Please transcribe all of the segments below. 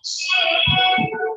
Thank you.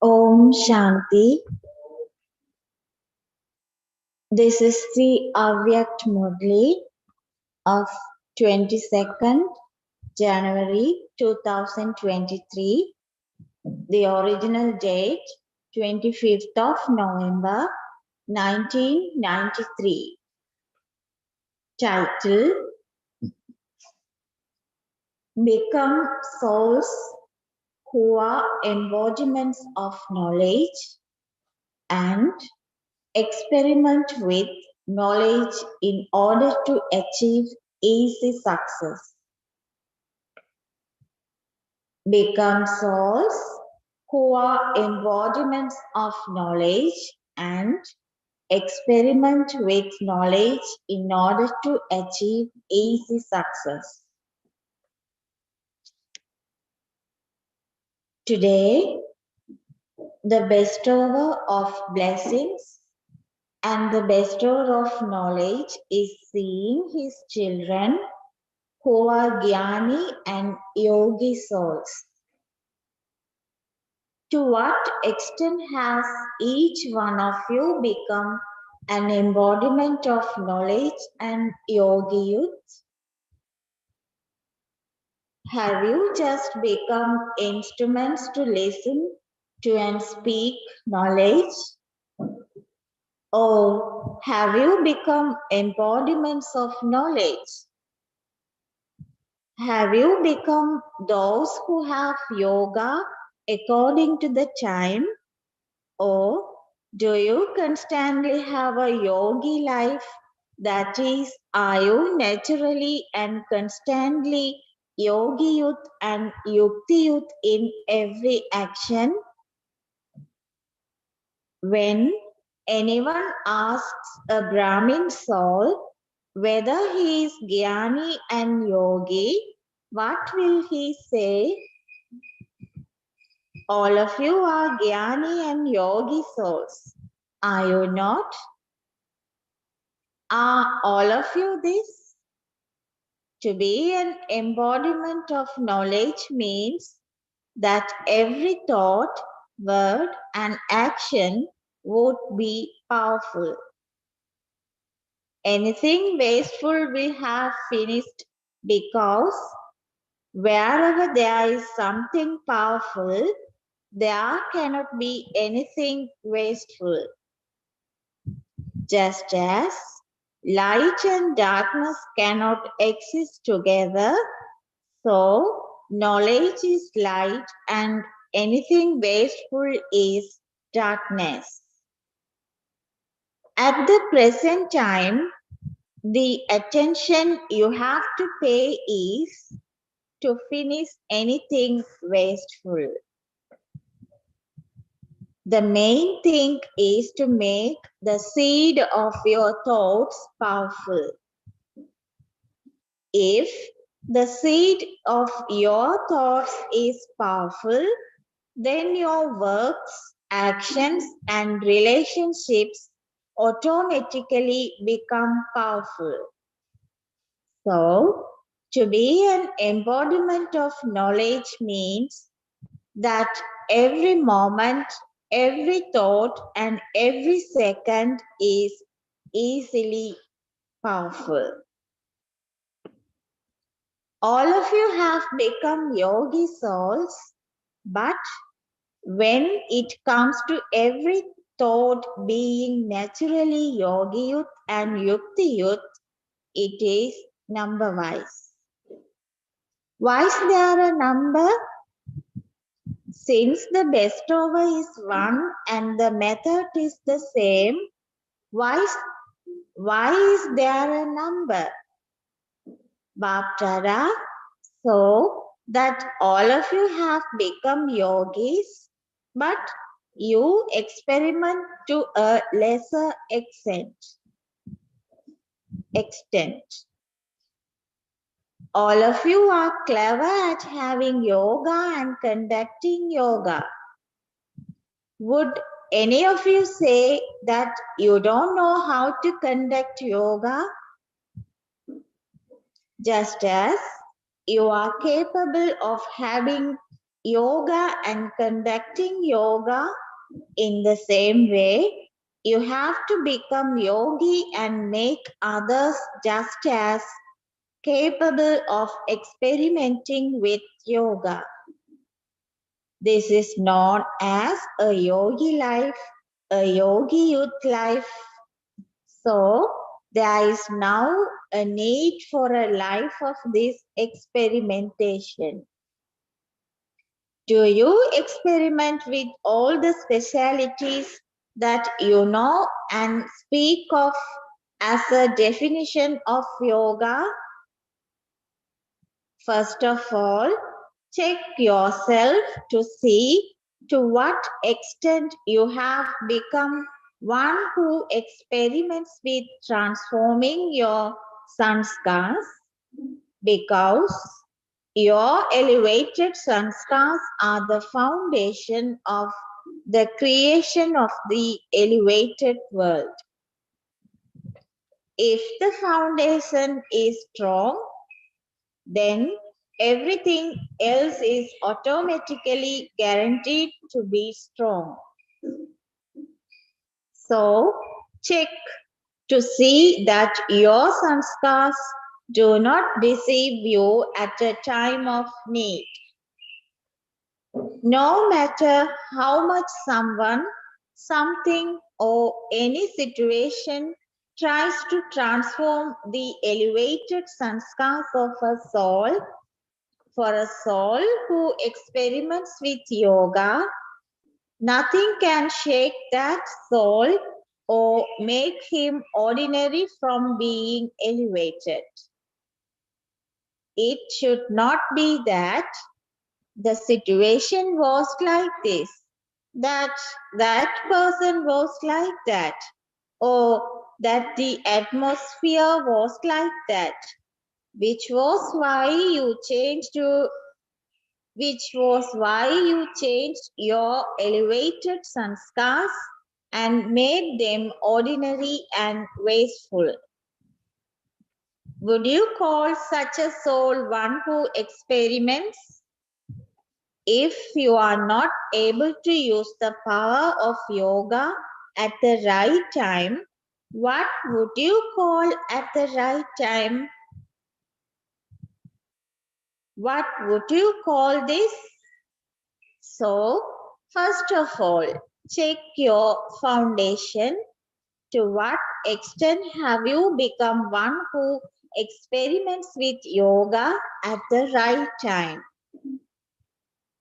Om Shanti. This is the Avyakth Murli of 22nd January 2023. The original date 25th of November 1993. Title: Become Souls who are embodiments of knowledge and experiment with knowledge in order to achieve easy success. Become souls who are embodiments of knowledge and experiment with knowledge in order to achieve easy success. Today, the bestower of blessings and the bestower of knowledge is seeing his children who are Jnani and Yogi souls. To what extent has each one of you become an embodiment of knowledge and Yogi-𝐬𝐡? Have you just become instruments to listen to and speak knowledge? Or have you become embodiments of knowledge? Have you become those who have yoga according to the time? Or do you constantly have a yogi life? That is, are you naturally and constantly yogi-𝐬𝐡 and yukti-𝐬𝐡 in every action? When anyone asks a Brahmin soul whether he is Jnani and Yogi, what will he say? All of you are Jnani and Yogi souls. Are you not? Are all of you this? To be an embodiment of knowledge means that every thought, word, and action would be powerful. Anything wasteful will have finished, because wherever there is something powerful, there cannot be anything wasteful. Just as light and darkness cannot exist together, so knowledge is light and anything wasteful is darkness. At the present time, the attention you have to pay is to finish anything wasteful. The main thing is to make the seed of your thoughts powerful. If the seed of your thoughts is powerful, then your works, actions, and relationships automatically become powerful. So, to be an embodiment of knowledge means that every moment, every thought, and every second is easily powerful. All of you have become yogi souls, but when it comes to every thought being naturally yogi-𝐬𝐡 and yukti-𝐬𝐡, it is number-wise. Why is there a number? Since the bestover is one and the method is the same, why is there a number? Baptara, so that all of you have become yogis, but you experiment to a lesser extent. All of you are clever at having yoga and conducting yoga. Would any of you say that you don't know how to conduct yoga? Just as you are capable of having yoga and conducting yoga, in the same way, you have to become yogi and make others just as capable of experimenting with yoga. This is known as a yogi life, a yogi-𝐬𝐡 life. So, there is now a need for a life of this experimentation. Do you experiment with all the specialities that you know and speak of as a definition of yoga? First of all, check yourself to see to what extent you have become one who experiments with transforming your sanskars, because your elevated sanskars are the foundation of the creation of the elevated world. If the foundation is strong, then everything else is automatically guaranteed to be strong. So, check to see that your sanskars do not deceive you at a time of need. No matter how much someone, something, or any situation tries to transform the elevated sanskars of a soul, for a soul who experiments with yoga, nothing can shake that soul or make him ordinary from being elevated. It should not be that the situation was like this, that person was like that, or that the atmosphere was like that, which was why you changed your elevated sanskars and made them ordinary and wasteful. Would you call such a soul one who experiments? If you are not able to use the power of yoga at the right time, what would you call at the right time? What would you call this? So, first of all, check your foundation. To what extent have you become one who experiments with yoga at the right time?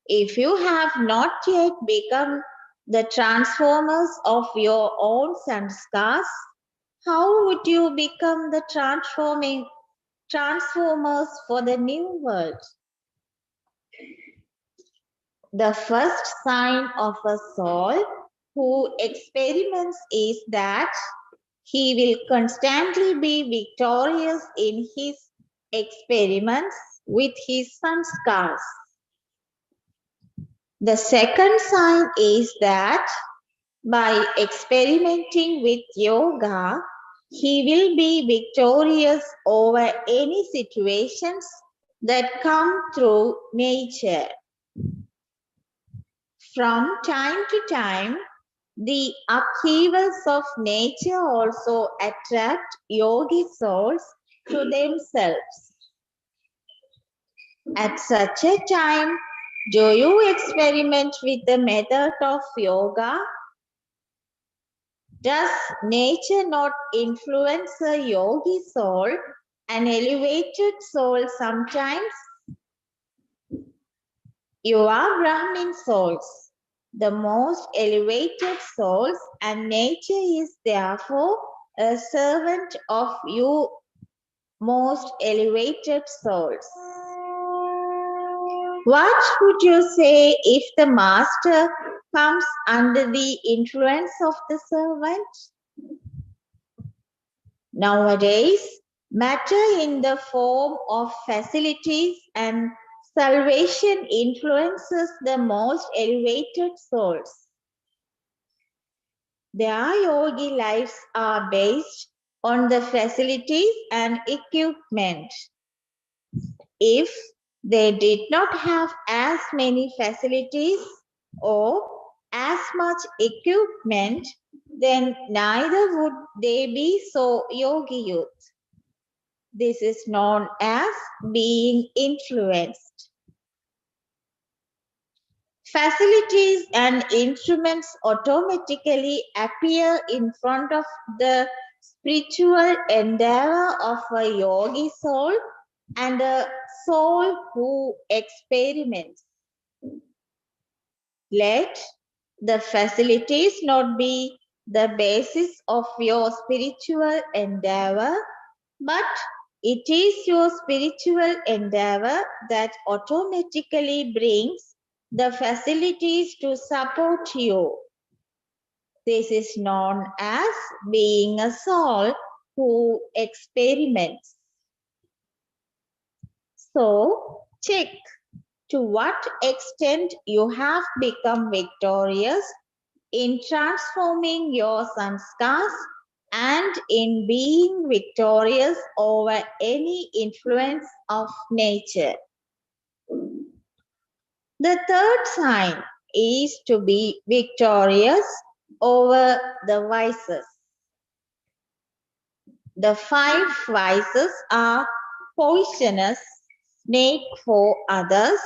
If you have not yet become the transformers of your own sanskars, how would you become the transformers for the new world? The first sign of a soul who experiments is that he will constantly be victorious in his experiments with his sanskars. The second sign is that by experimenting with yoga, he will be victorious over any situations that come through nature. From time to time, the upheavals of nature also attract yogi souls to themselves. At such a time, do you experiment with the method of yoga? Does nature not influence a yogi soul, an elevated soul sometimes? You are Brahmin souls, the most elevated souls, and nature is therefore a servant of you most elevated souls. What would you say if the master comes under the influence of the servant? Nowadays, matter in the form of facilities and salvation influences the most elevated souls. Their yogi lives are based on the facilities and equipment. If they did not have as many facilities or as much equipment, then neither would they be so yogi youth. This is known as being influenced. Facilities and instruments automatically appear in front of the spiritual endeavor of a yogi soul and a soul who experiments. Let the facilities not be the basis of your spiritual endeavor, but it is your spiritual endeavor that automatically brings the facilities to support you. This is known as being a soul who experiments. So, check to what extent you have become victorious in transforming your sanskars and in being victorious over any influence of nature. The third sign is to be victorious over the vices. The 5 vices are poisonous snake for others,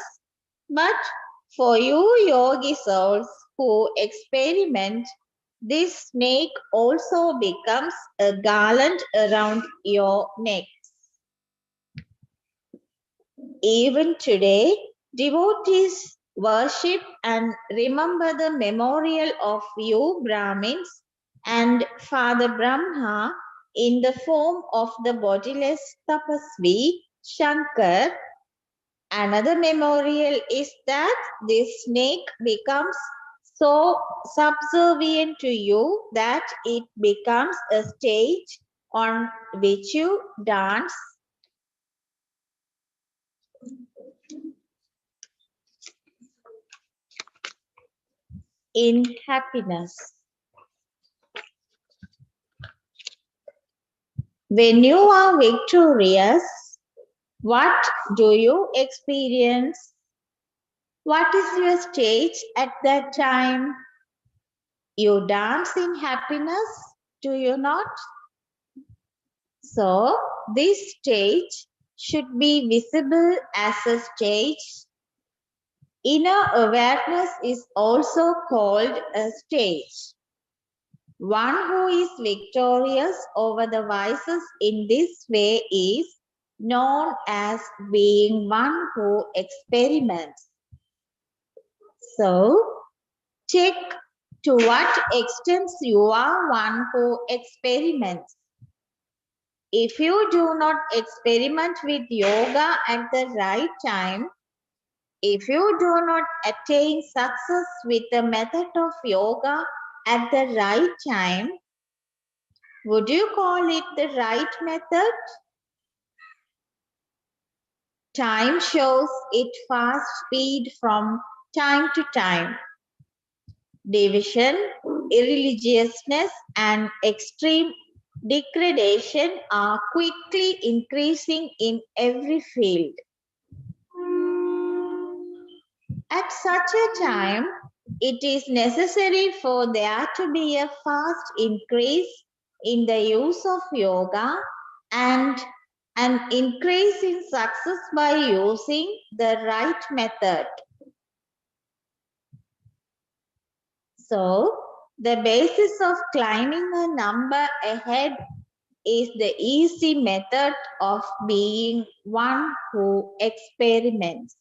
but for you yogi souls who experiment, this snake also becomes a garland around your neck. Even today, devotees worship and remember the memorial of you Brahmins and Father Brahma in the form of the bodiless Tapasvi Shankar. Another memorial is that this snake becomes so subservient to you that it becomes a stage on which you dance in happiness. When you are victorious, what do you experience? What is your stage at that time? You dance in happiness, do you not? So, this stage should be visible as a stage. Inner awareness is also called a stage. One who is victorious over the vices in this way is known as being one who experiments. So, check to what extent you are one who experiments. If you do not experiment with yoga at the right time, if you do not attain success with the method of yoga at the right time, would you call it the right method? Time shows its fast speed from time to time. Division, irreligiousness, and extreme degradation are quickly increasing in every field. At such a time, it is necessary for there to be a fast increase in the use of yoga and an increase in success by using the right method. So, the basis of climbing a number ahead is the easy method of being one who experiments.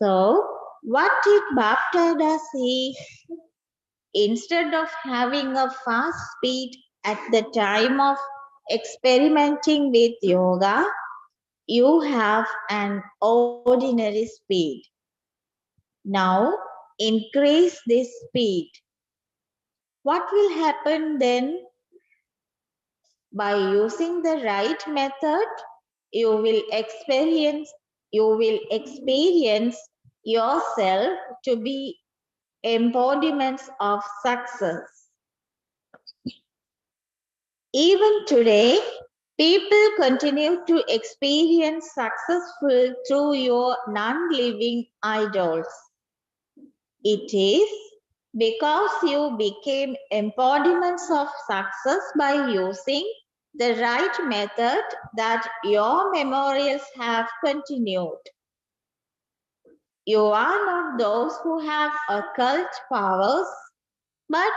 So, what did Baptada say? Instead of having a fast speed at the time of experimenting with yoga, you have an ordinary speed. Now, increase this speed. What will happen then? By using the right method, you will experience yourself to be embodiments of success. Even today, people continue to experience successful through your non-living idols. It is because you became embodiments of success by using the right method that your memorials have continued. You are not those who have occult powers, but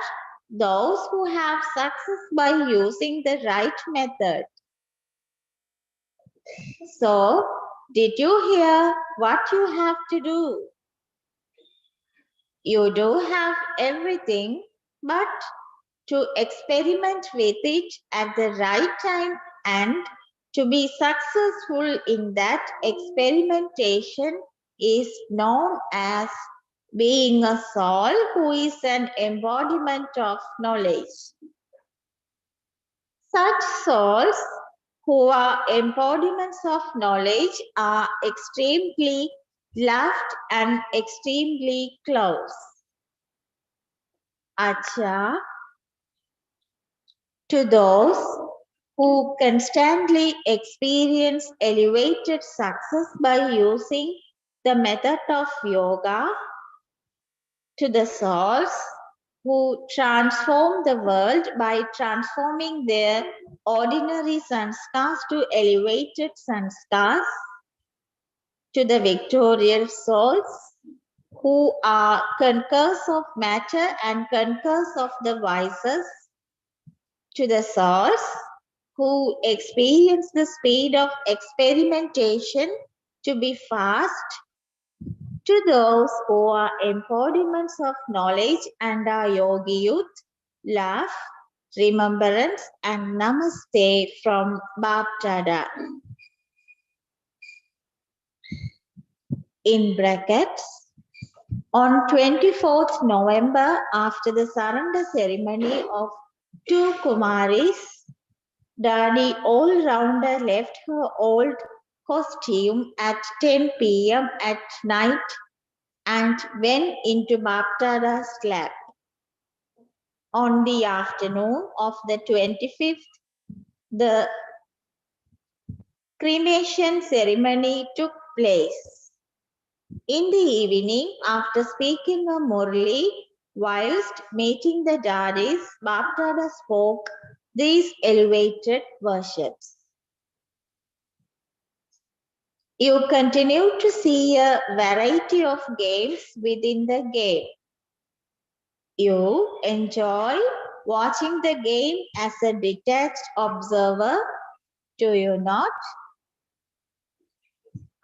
those who have success by using the right method. So, did you hear what you have to do? You do have everything, but to experiment with it at the right time and to be successful in that experimentation is known as being a soul who is an embodiment of knowledge. Such souls who are embodiments of knowledge are extremely loved and extremely close. Acha, to those who constantly experience elevated success by using the method of yoga, to the souls who transform the world by transforming their ordinary sanskars to elevated sanskars, to the victorious souls who are conquerors of matter and conquerors of the vices, to the souls who experience the speed of experimentation to be fast, to those who are embodiments of knowledge and are yogi youth, love, remembrance and namaste from Baptada. In brackets, on 24th November, after the surrender ceremony of two Kumaris, Dadi all-rounder left her old costume at 10 p.m. at night and went into Baptada's lap. On the afternoon of the 25th, the cremation ceremony took place. In the evening, after speaking a Murli, whilst meeting the Dadis, Baptada spoke these elevated worships. You continue to see a variety of games within the game. You enjoy watching the game as a detached observer, do you not?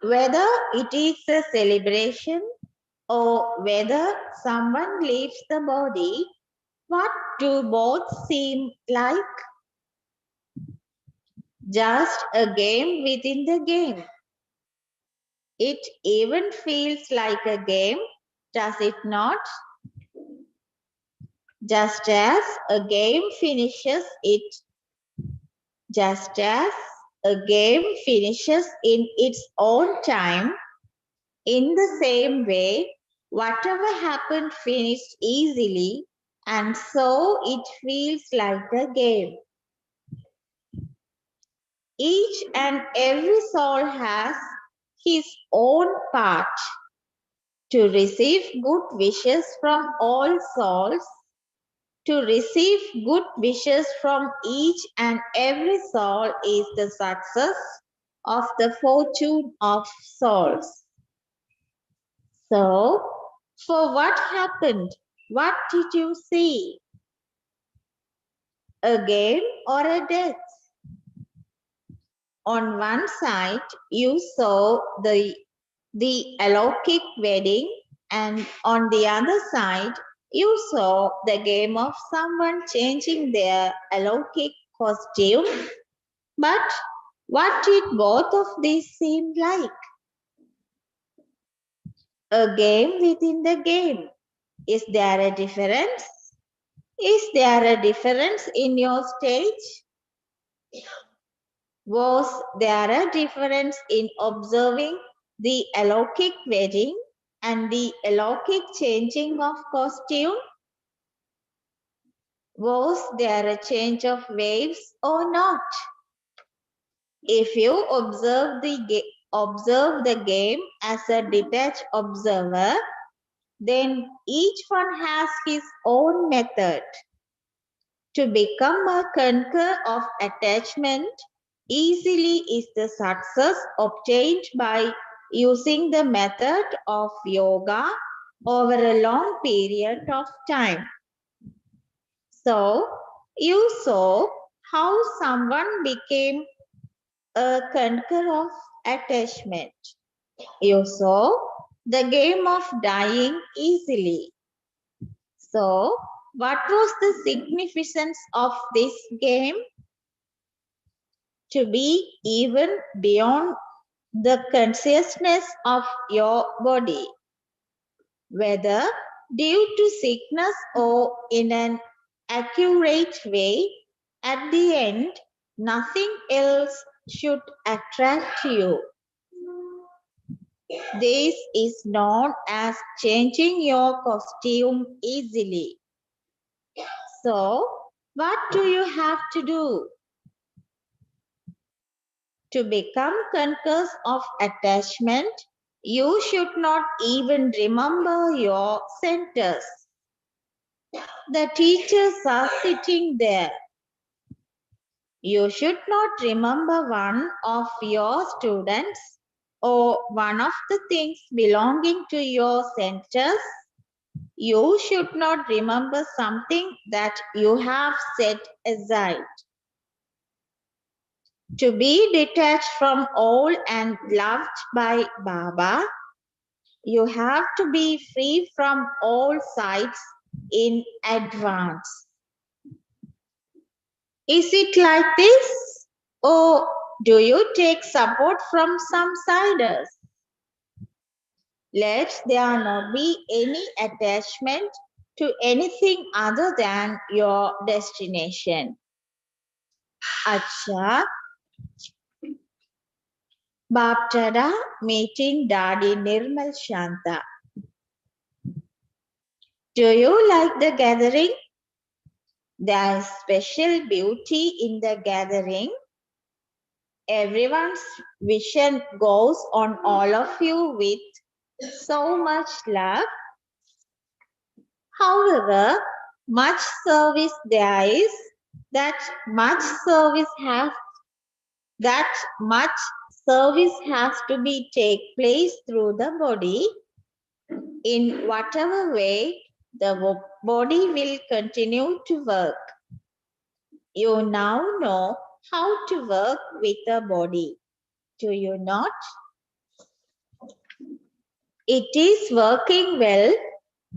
Whether it is a celebration or whether someone leaves the body, what do both seem like? Just a game within the game. It even feels like a game, does it not? Just as a game finishes in its own time, in the same way, whatever happened finished easily, and so it feels like a game. Each and every soul has his own part to receive good wishes from all souls, to receive good wishes from each and every soul is the success of the fortune of souls. So, for what happened? What did you see? A game or a death? On one side, you saw the alaukic wedding, and on the other side, you saw the game of someone changing their alaukic costume. But what did both of these seem like? A game within the game. Is there a difference? Is there a difference in your stage? Was there a difference in observing the alaukic wedding and the alaukic changing of costume? Was there a change of waves or not? If you observe the game as a detached observer, then each one has his own method. To become a conqueror of attachment easily is the success obtained by using the method of yoga over a long period of time. So, you saw how someone became a conqueror of attachment. You saw the game of dying easily. So, what was the significance of this game? To be even beyond the consciousness of your body, whether due to sickness or in an accurate way, at the end, nothing else should attract you. This is known as changing your costume easily. So, what do you have to do? To become conscious of attachment, you should not even remember your centers. The teachers are sitting there. You should not remember one of your students or one of the things belonging to your centers. You should not remember something that you have set aside. To be detached from all and loved by Baba, you have to be free from all sides in advance. Is it like this? Or do you take support from some siders? Let there not be any attachment to anything other than your destination. Acha, Baptada meeting Daddy Nirmal Shanta. Do you like the gathering? There is special beauty in the gathering. Everyone's vision goes on all of you with so much love. However, much service there is, that much service has to be take place through the body. In whatever way, the body will continue to work. You now know how to work with the body. Do you not? It is working well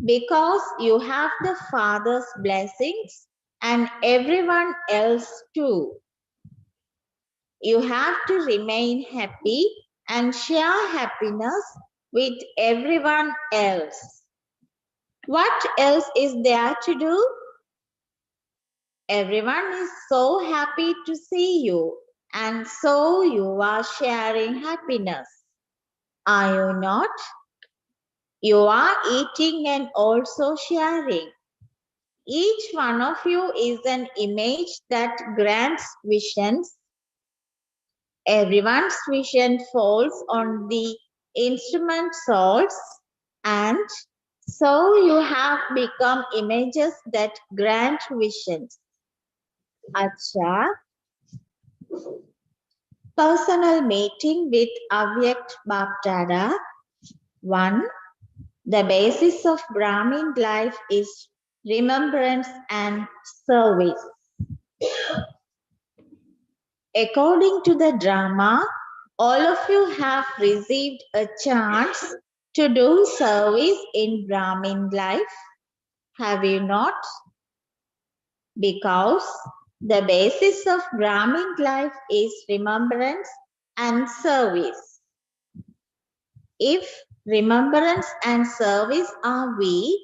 because you have the Father's blessings and everyone else too. You have to remain happy and share happiness with everyone else. What else is there to do? Everyone is so happy to see you, and so you are sharing happiness. Are you not? You are eating and also sharing. Each one of you is an image that grants visions. Everyone's vision falls on the instrument souls, and so you have become images that grant visions. Acha, personal meeting with Avyakth Baptada. 1. The basis of Brahmin life is remembrance and service. According to the drama, all of you have received a chance to do service in Brahmin life. Have you not? Because the basis of Brahmin life is remembrance and service. If remembrance and service are weak,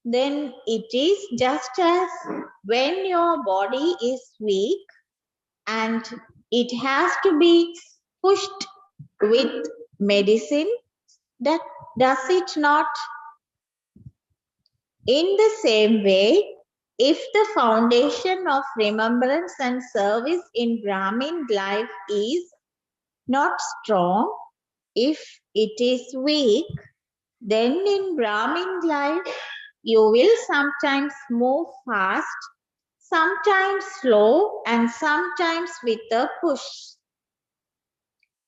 then it is just as when your body is weak and it has to be pushed with medicine, that does it not? In the same way, if the foundation of remembrance and service in Brahmin life is not strong, if it is weak, then in Brahmin life you will sometimes move fast, sometimes slow, and sometimes with a push.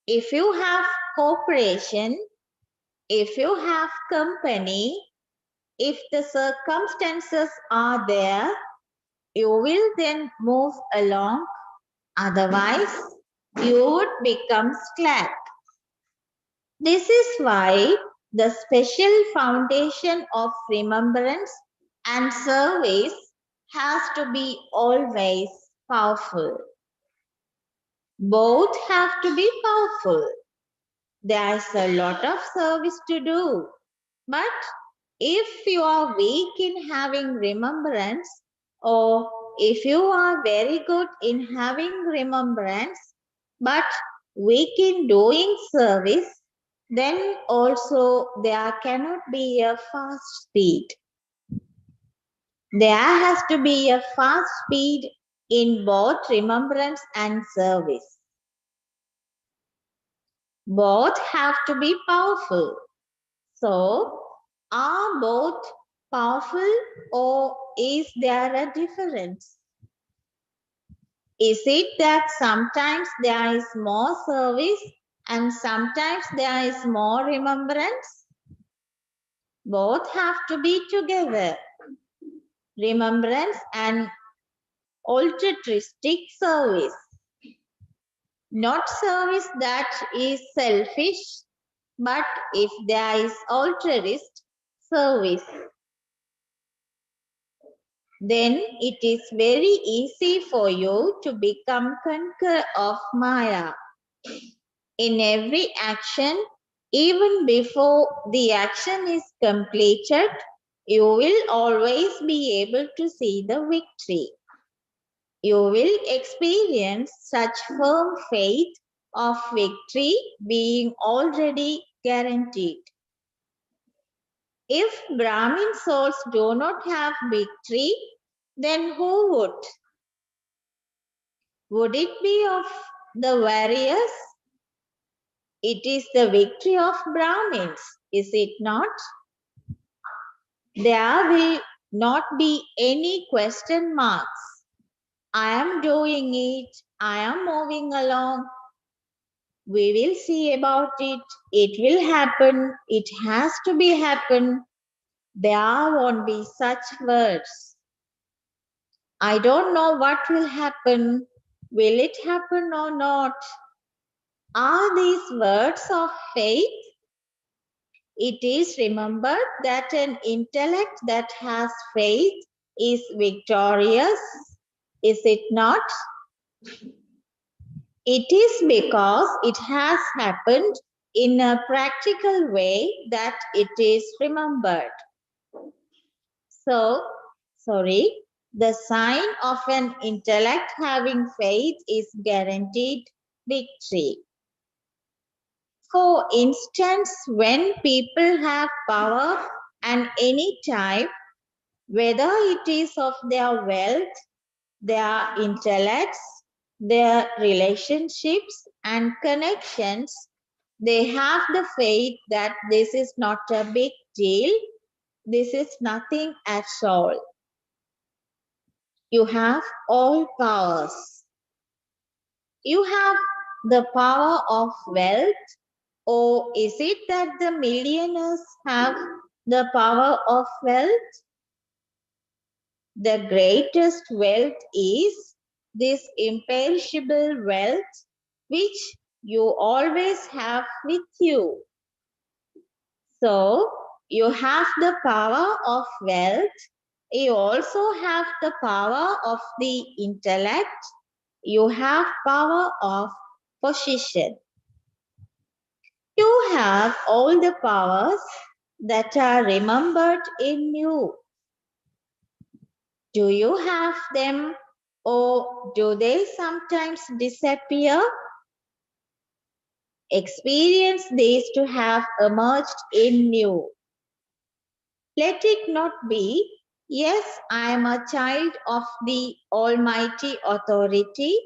If you have cooperation, if you have company, if the circumstances are there, you will then move along. Otherwise, you would become slack. This is why the special foundation of remembrance and service has to be always powerful. Both have to be powerful. There's a lot of service to do. But if you are weak in having remembrance, or if you are very good in having remembrance, but weak in doing service, then also there cannot be a fast speed. There has to be a fast speed in both remembrance and service. Both have to be powerful. So, are both powerful, or is there a difference? Is it that sometimes there is more service and sometimes there is more remembrance? Both have to be together. Remembrance and altruistic service. Not service that is selfish, but if there is altruist service, then it is very easy for you to become conqueror of Maya. In every action, even before the action is completed, you will always be able to see the victory. You will experience such firm faith of victory being already guaranteed. If Brahmin souls do not have victory, then who would? Would it be of the warriors? It is the victory of Brahmins, is it not? There will not be any question marks. I am doing it. I am moving along. We will see about it. It will happen. It has to be happen. There won't be such words. I don't know what will happen. Will it happen or not? Are these words of faith? It is remembered that an intellect that has faith is victorious, is it not? It is because it has happened in a practical way that it is remembered. So, the sign of an intellect having faith is guaranteed victory. For instance, when people have power and any type, whether it is of their wealth, their intellects, their relationships and connections, they have the faith that this is not a big deal, this is nothing at all. You have all powers. You have the power of wealth, or is it that the millionaires have the power of wealth? The greatest wealth is this imperishable wealth which you always have with you. So, you have the power of wealth. You also have the power of the intellect. You have power of position. You have all the powers that are remembered in you. Do you have them, or do they sometimes disappear? Experience these to have emerged in you. Let it not be, yes, I am a child of the Almighty Authority,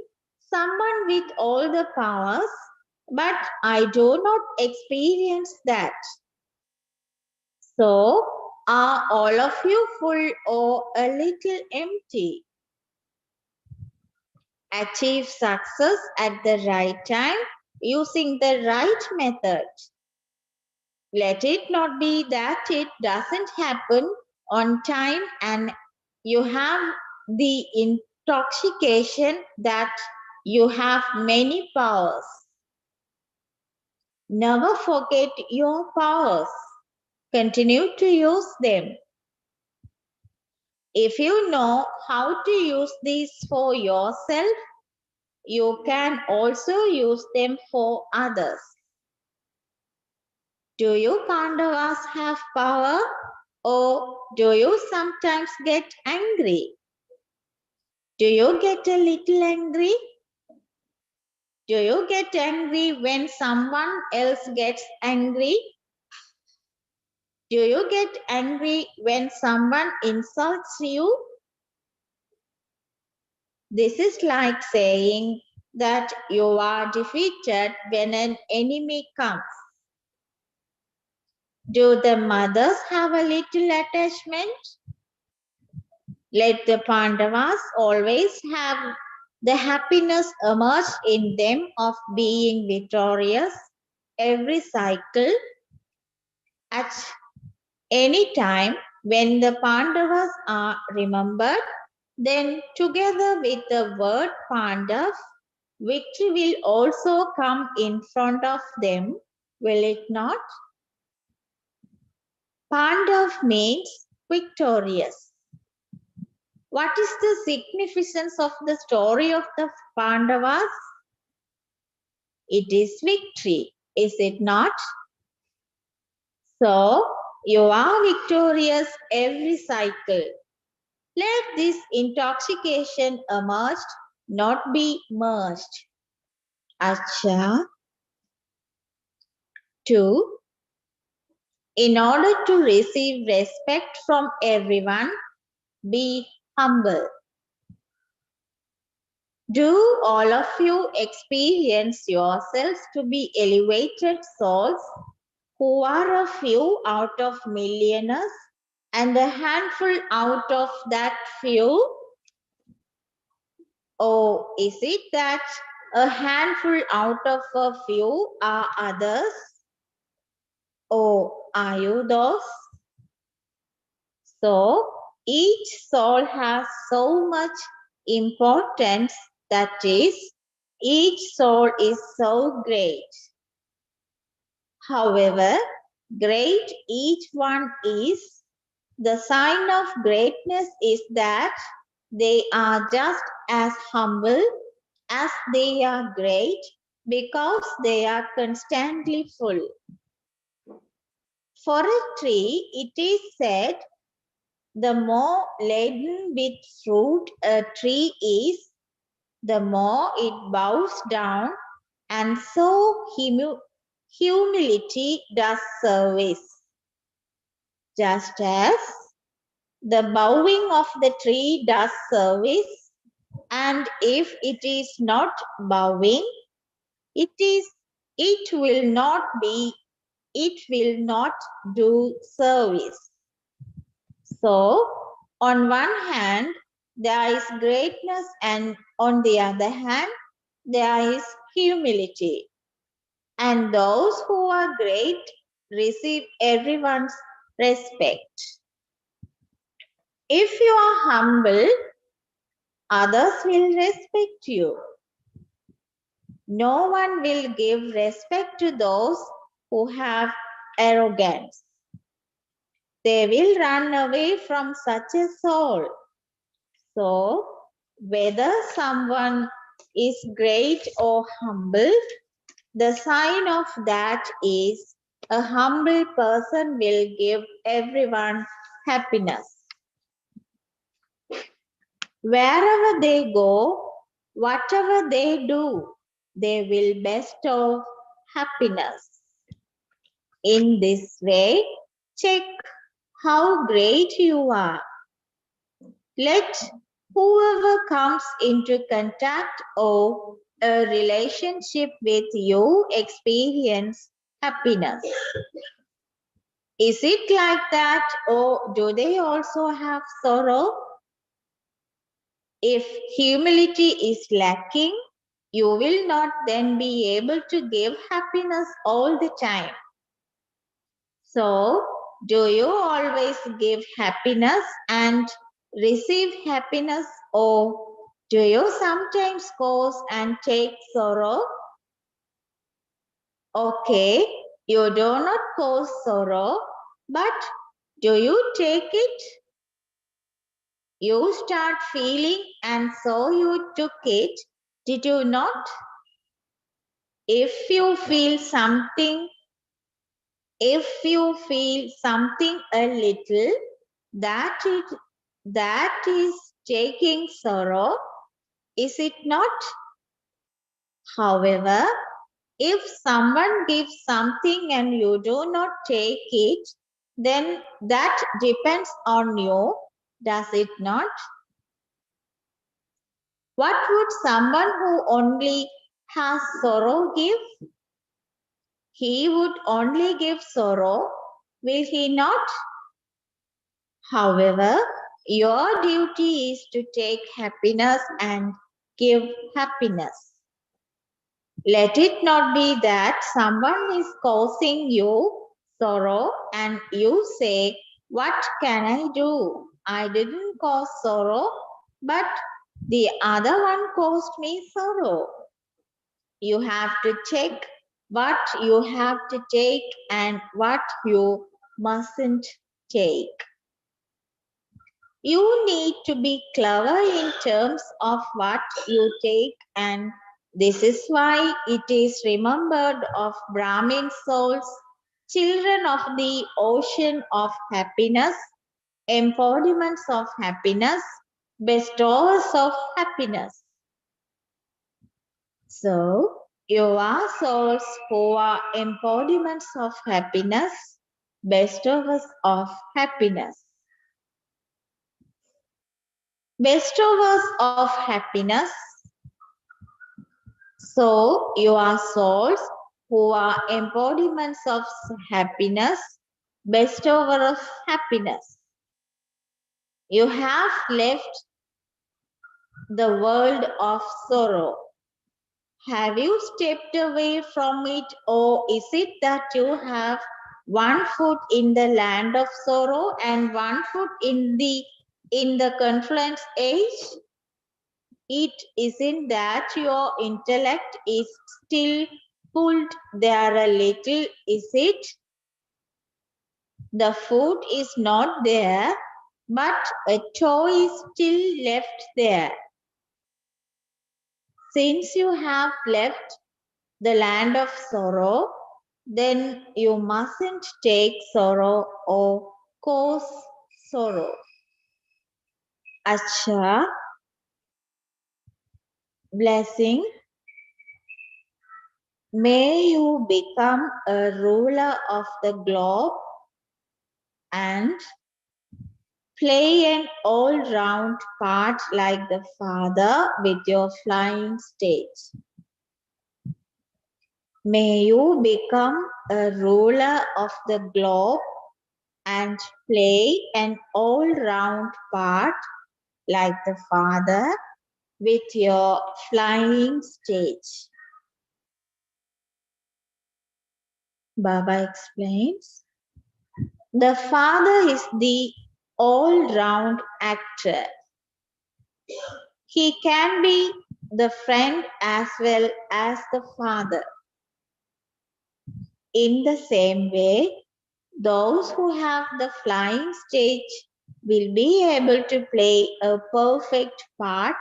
someone with all the powers, but I do not experience that. So, are all of you full or a little empty? Achieve success at the right time using the right method. Let it not be that it doesn't happen on time and you have the intoxication that you have many powers. Never forget your powers. Continue to use them. If you know how to use these for yourself, you can also use them for others. Do you Pandavas have power, or do you sometimes get angry? Do you get a little angry? Do you get angry when someone else gets angry? Do you get angry when someone insults you? This is like saying that you are defeated when an enemy comes. Do the mothers have a little attachment? Let the Pandavas always have the happiness emerge in them of being victorious every cycle. At any time when the Pandavas are remembered, then together with the word Pandav, victory will also come in front of them, will it not? Pandav means victorious. What is the significance of the story of the Pandavas? It is victory, is it not? So, you are victorious every cycle. Let this intoxication emerge, not be merged. Acha. 2. In order to receive respect from everyone, be humble. Do all of you experience yourselves to be elevated souls who are a few out of millionaires and a handful out of that few? Or is it that a handful out of a few are others? Or are you those? So each soul has so much importance, that is, each soul is so great. However great each one is, the sign of greatness is that they are just as humble as they are great, because they are constantly full. For a tree, it is said, the more laden with fruit a tree is, the more it bows down, and so humility does service. Just as the bowing of the tree does service, and if it is not bowing, it will not do service. So, on one hand, there is greatness, and on the other hand, there is humility. And those who are great receive everyone's respect. If you are humble, others will respect you. No one will give respect to those who have arrogance. They will run away from such a soul. So, whether someone is great or humble, the sign of that is a humble person will give everyone happiness. Wherever they go, whatever they do, they will bestow happiness. In this way, check how great you are. Let whoever comes into contact or a relationship with you experience happiness. Is it like that, or do they also have sorrow? If humility is lacking, you will not then be able to give happiness all the time. So, do you always give happiness and receive happiness, or do you sometimes cause and take sorrow? Okay, you do not cause sorrow, but do you take it? You start feeling, and so you took it, did you not? If you feel something a little, that is taking sorrow, is it not? However, if someone gives something and you do not take it, then that depends on you, does it not? What would someone who only has sorrow give? He would only give sorrow, will he not? However, your duty is to take happiness and give happiness. Let it not be that someone is causing you sorrow and you say, what can I do? I didn't cause sorrow, but the other one caused me sorrow. You have to check what you have to take and what you mustn't take. You need to be clever in terms of what you take, and this is why it is remembered of Brahmin souls, children of the ocean of happiness, embodiments of happiness, bestowers of happiness. So, you are souls who are embodiments of happiness, bestowers of happiness. Bestowers of happiness. So, you are souls who are embodiments of happiness, bestower of happiness. You have left the world of sorrow. Have you stepped away from it, or is it that you have one foot in the land of sorrow and one foot in the confluence age? It isn't that your intellect is still pulled there a little, is it? The foot is not there, but a toe is still left there. Since you have left the land of sorrow, then you mustn't take sorrow or cause sorrow. Acha, blessing. May you become a ruler of the globe and play an all-round part like the Father with your flying stage. May you become a ruler of the globe and play an all-round part like the Father with your flying stage. Baba explains, the Father is the all-round actor. He can be the friend as well as the Father. In the same way, those who have the flying stage will be able to play a perfect part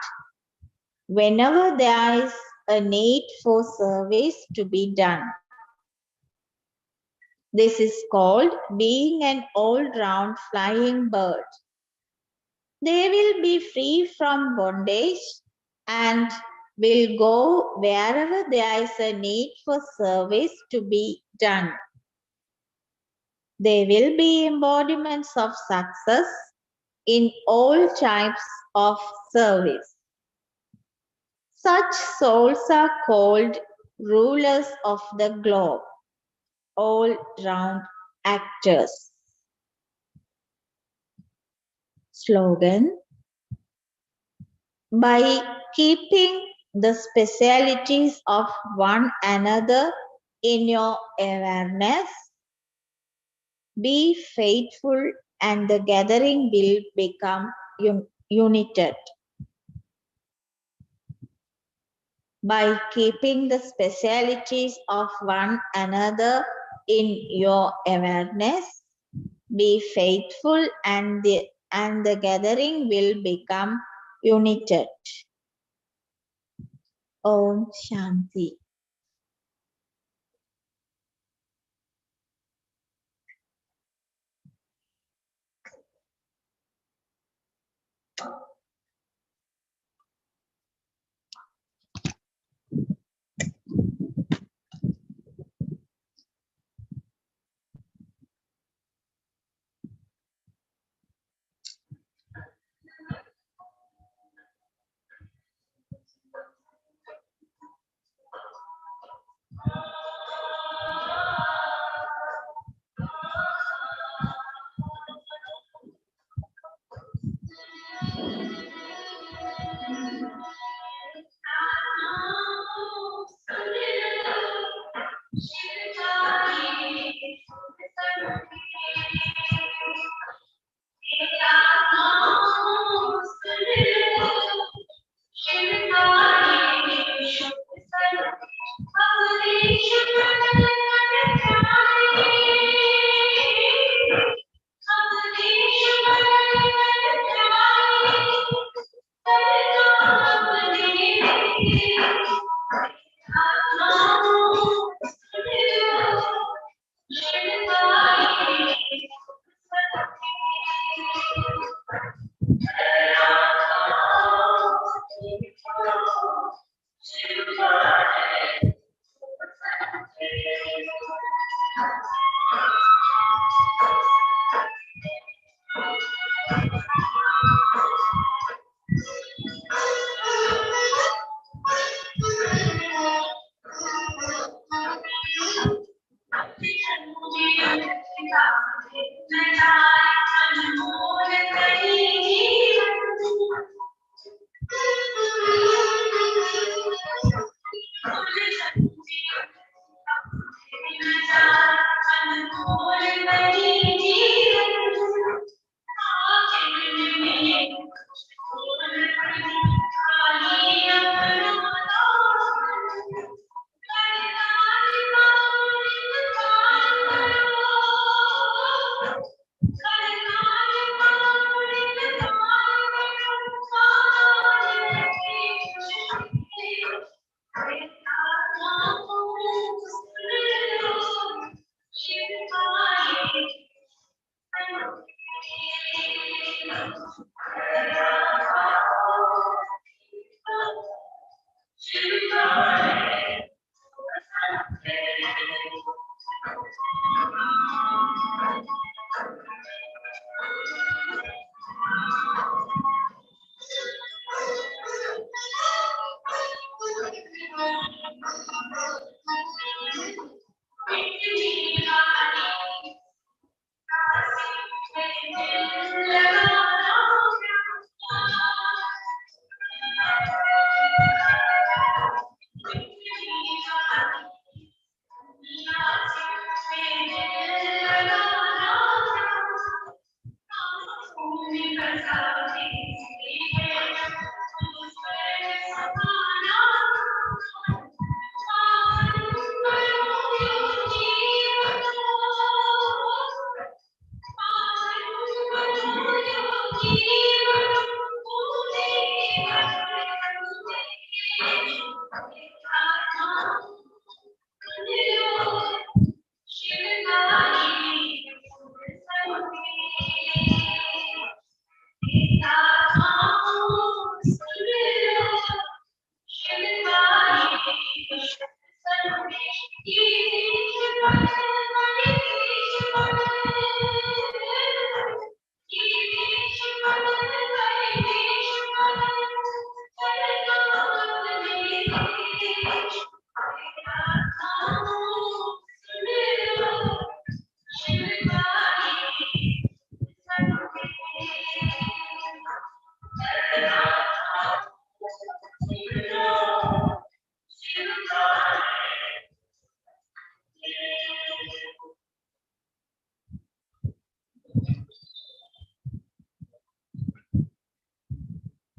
whenever there is a need for service to be done. This is called being an all-round flying bird. They will be free from bondage and will go wherever there is a need for service to be done. They will be embodiments of success in all types of service. Such souls are called rulers of the globe, all-round actors. Slogan: by keeping the specialities of one another in your awareness, be faithful and the gathering will become united. By keeping the specialities of one another in your awareness, be faithful and the and the gathering will become united. Om Shanti.